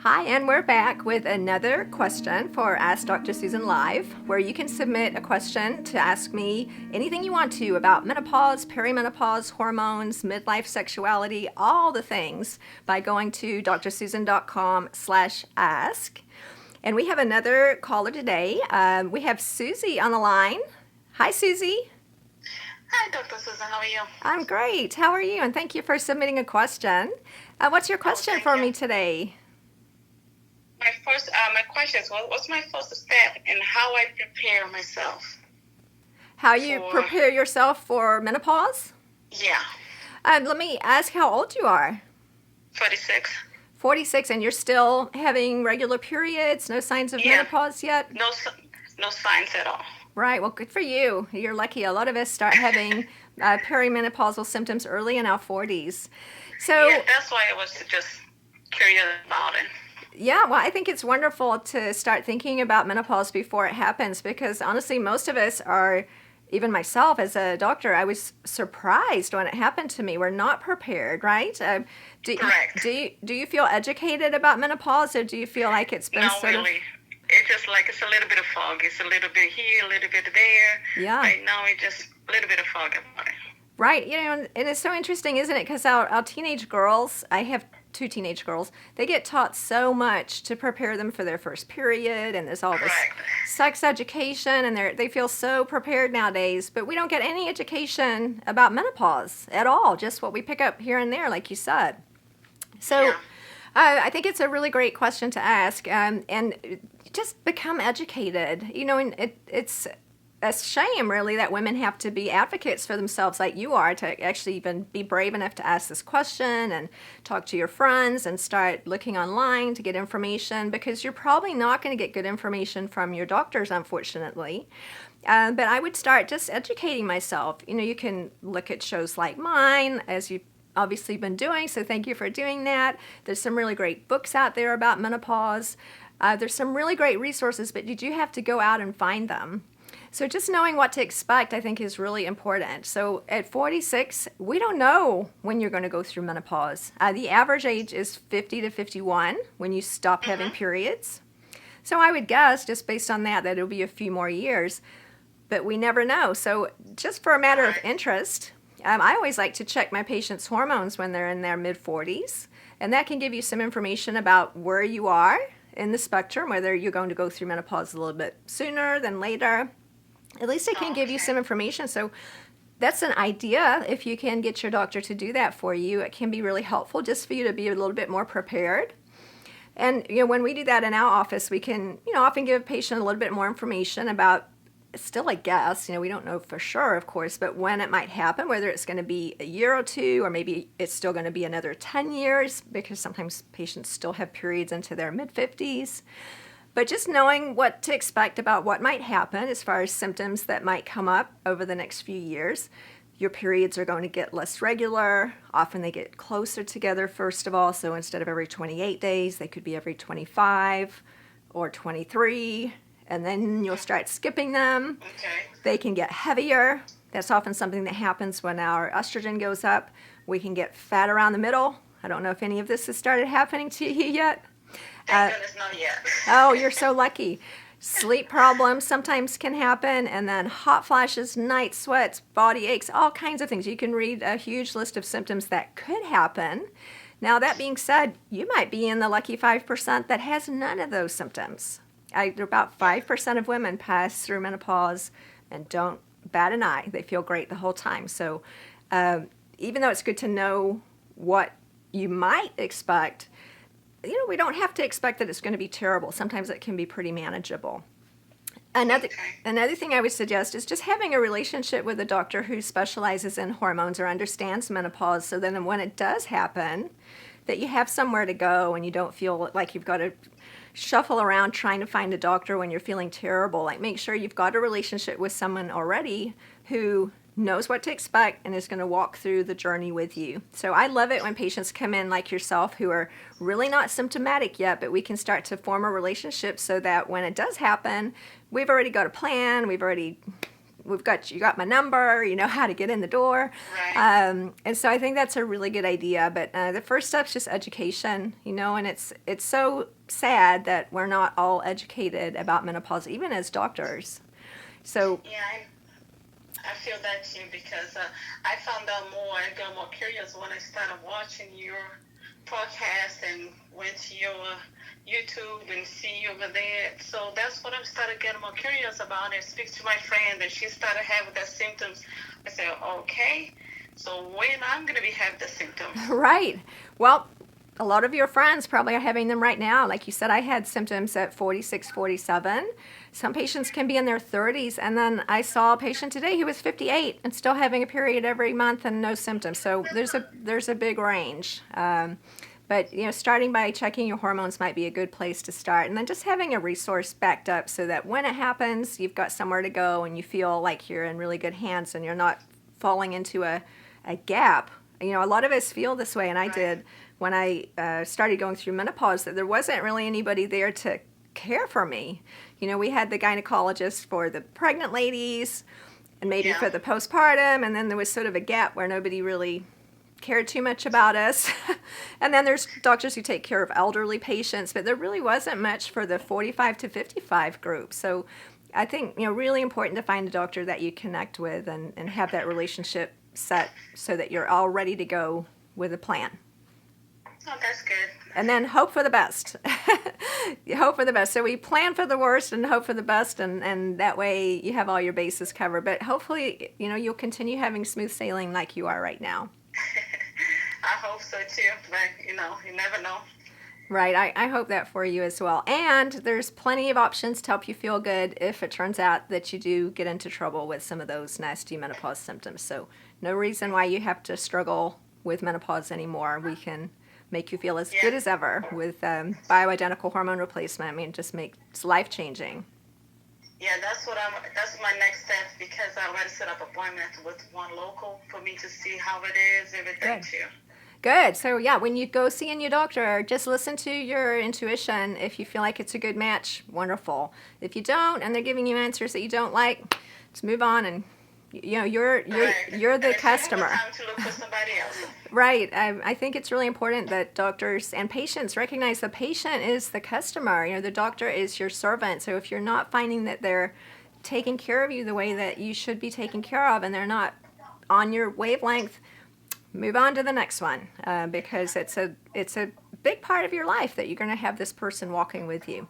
Hi, and we're back with another question for Ask Dr. Susan Live, where you can submit a question to ask me anything you want to about menopause, perimenopause, hormones, midlife sexuality, all the things by going to drsusan.com/ask. And we have another caller today. We have Susy on the line. Hi, Susy. Hi, Dr. Susan. How are you? I'm great. How are you? And thank you for submitting a question. What's your question for me today? My question is, what's my first step in how I prepare myself? How you prepare yourself for menopause? Yeah. Let me ask how old you are. 46. 46, and you're still having regular periods? No signs of menopause yet? No signs at all. Right. Well, good for you. You're lucky. A lot of us start having perimenopausal symptoms early in our 40s. So yeah, that's why I was just curious about it. Yeah, well, I think it's wonderful to start thinking about menopause before it happens because honestly, most of us are, even myself as a doctor, I was surprised when it happened to me. We're not prepared, right? Correct. Do you feel educated about menopause, or do you feel like it's been Not really. It's just like it's a little bit of fog. It's a little bit here, a little bit there. Yeah. Right now, it's just a little bit of fog about it. Right. You know, and it's so interesting, isn't it? Because our teenage girls, I have 2 teenage girls, they get taught so much to prepare them for their first period, and there's all this sex education, and they feel so prepared nowadays, but we don't get any education about menopause at all, just what we pick up here and there, like you said. So I think it's a really great question to ask, and just become educated. You know, and it's a shame, really, that women have to be advocates for themselves like you are, to actually even be brave enough to ask this question and talk to your friends and start looking online to get information, because you're probably not going to get good information from your doctors, unfortunately. But I would start just educating myself. You know, you can look at shows like mine, as you've obviously been doing, so thank you for doing that. There's some really great books out there about menopause. There's some really great resources, but you do have to go out and find them. So just knowing what to expect, I think, is really important. So at 46, we don't know when you're going to go through menopause. The average age is 50 to 51 when you stop having periods. So I would guess, just based on that it'll be a few more years, but we never know. So just for a matter of interest, I always like to check my patients' hormones when they're in their mid-40s, and that can give you some information about where you are in the spectrum, whether you're going to go through menopause a little bit sooner than later. At least it can give you some information. So that's an idea. If you can get your doctor to do that for you, it can be really helpful just for you to be a little bit more prepared. And you know, when we do that in our office, we can, you know, often give a patient a little bit more information about, still a guess, you know, we don't know for sure, of course, but when it might happen, whether it's going to be a year or 2, or maybe it's still going to be another 10 years, because sometimes patients still have periods into their mid-50s. But just knowing what to expect about what might happen as far as symptoms that might come up over the next few years. Your periods are going to get less regular. Often they get closer together, first of all. So instead of every 28 days, they could be every 25 or 23. And then you'll start skipping them. Okay. They can get heavier. That's often something that happens when our estrogen goes up. We can get fat around the middle. I don't know if any of this has started happening to you yet. Thank goodness, not yet. Oh, you're so lucky. Sleep problems sometimes can happen, and then hot flashes, night sweats, body aches, all kinds of things. You can read a huge list of symptoms that could happen. Now, that being said, you might be in the lucky 5% that has none of those symptoms. About 5% of women pass through menopause and don't bat an eye. They feel great the whole time. So even though it's good to know what you might expect, you know, we don't have to expect that it's going to be terrible. Sometimes it can be pretty manageable. Another thing I would suggest is just having a relationship with a doctor who specializes in hormones or understands menopause, so then when it does happen, that you have somewhere to go and you don't feel like you've got to shuffle around trying to find a doctor when you're feeling terrible. Like, make sure you've got a relationship with someone already who knows what to expect and is going to walk through the journey with you. So I love it when patients come in like yourself who are really not symptomatic yet, but we can start to form a relationship so that when it does happen, we've already got a plan, we've already you got my number, you know how to get in the door. Right. And so I think that's a really good idea. But the first step is just education, you know, and it's so sad that we're not all educated about menopause, even as doctors. So Yeah, I feel that too because I found out more. I got more curious when I started watching your podcast and went to your YouTube and see you over there. So that's what I started getting more curious about and speak to my friend and she started having the symptoms. I said, okay, so when I'm going to be having the symptoms? right. Well, a lot of your friends probably are having them right now. Like you said, I had symptoms at 46, 47. Some patients can be in their 30s. And then I saw a patient today who was 58 and still having a period every month and no symptoms. So there's a big range. But, you know, starting by checking your hormones might be a good place to start. And then just having a resource backed up so that when it happens, you've got somewhere to go and you feel like you're in really good hands and you're not falling into a gap. You know, a lot of us feel this way, and I did when I started going through menopause, that there wasn't really anybody there to care for me. You know, we had the gynecologist for the pregnant ladies and maybe for the postpartum, and then there was sort of a gap where nobody really cared too much about us. And then there's doctors who take care of elderly patients, but there really wasn't much for the 45 to 55 group. So I think, you know, really important to find a doctor that you connect with and have that relationship set so that you're all ready to go with a plan. Oh, that's good. And then hope for the best. You hope for the best. So we plan for the worst and hope for the best, and that way you have all your bases covered. But hopefully, you know, you'll continue having smooth sailing like you are right now. I hope so too, but you know, you never know. Right, I hope that for you as well. And there's plenty of options to help you feel good if it turns out that you do get into trouble with some of those nasty menopause symptoms. So no reason why you have to struggle with menopause anymore. We can make you feel as good as ever with bioidentical hormone replacement. I mean, it's life-changing. Yeah, that's my next step because I already set up appointments with one local for me to see how it is, everything too. Good. So yeah, when you go seeing your doctor, just listen to your intuition. If you feel like it's a good match, wonderful. If you don't, and they're giving you answers that you don't like, just move on. And you know, you're the customer. Time to look for somebody else. Right. I think it's really important that doctors and patients recognize the patient is the customer. You know, the doctor is your servant. So if you're not finding that they're taking care of you the way that you should be taken care of, and they're not on your wavelength, move on to the next one, because it's a big part of your life that you're going to have this person walking with you.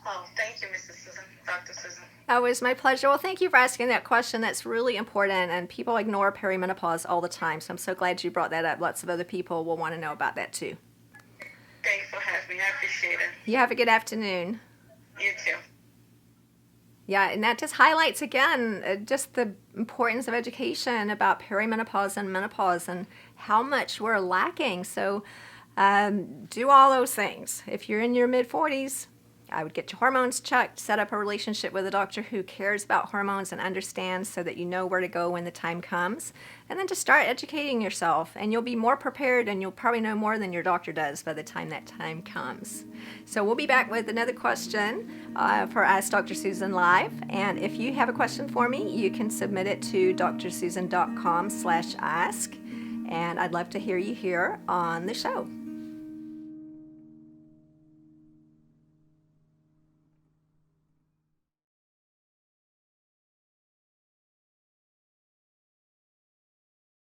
Oh, thank you, Mrs. Susan, Dr. Susan. Oh, it was my pleasure. Well, thank you for asking that question. That's really important, and people ignore perimenopause all the time, so I'm so glad you brought that up. Lots of other people will want to know about that too. Thanks for having me. I appreciate it. You have a good afternoon. You too. Yeah, and that just highlights again just the importance of education about perimenopause and menopause and how much we're lacking. So do all those things. If you're in your mid-40s, I would get your hormones checked, set up a relationship with a doctor who cares about hormones and understands so that you know where to go when the time comes. And then just start educating yourself, and you'll be more prepared, and you'll probably know more than your doctor does by the time that time comes. So we'll be back with another question for Ask Dr. Susan Live. And if you have a question for me, you can submit it to drsusan.com/ask. And I'd love to hear you here on the show.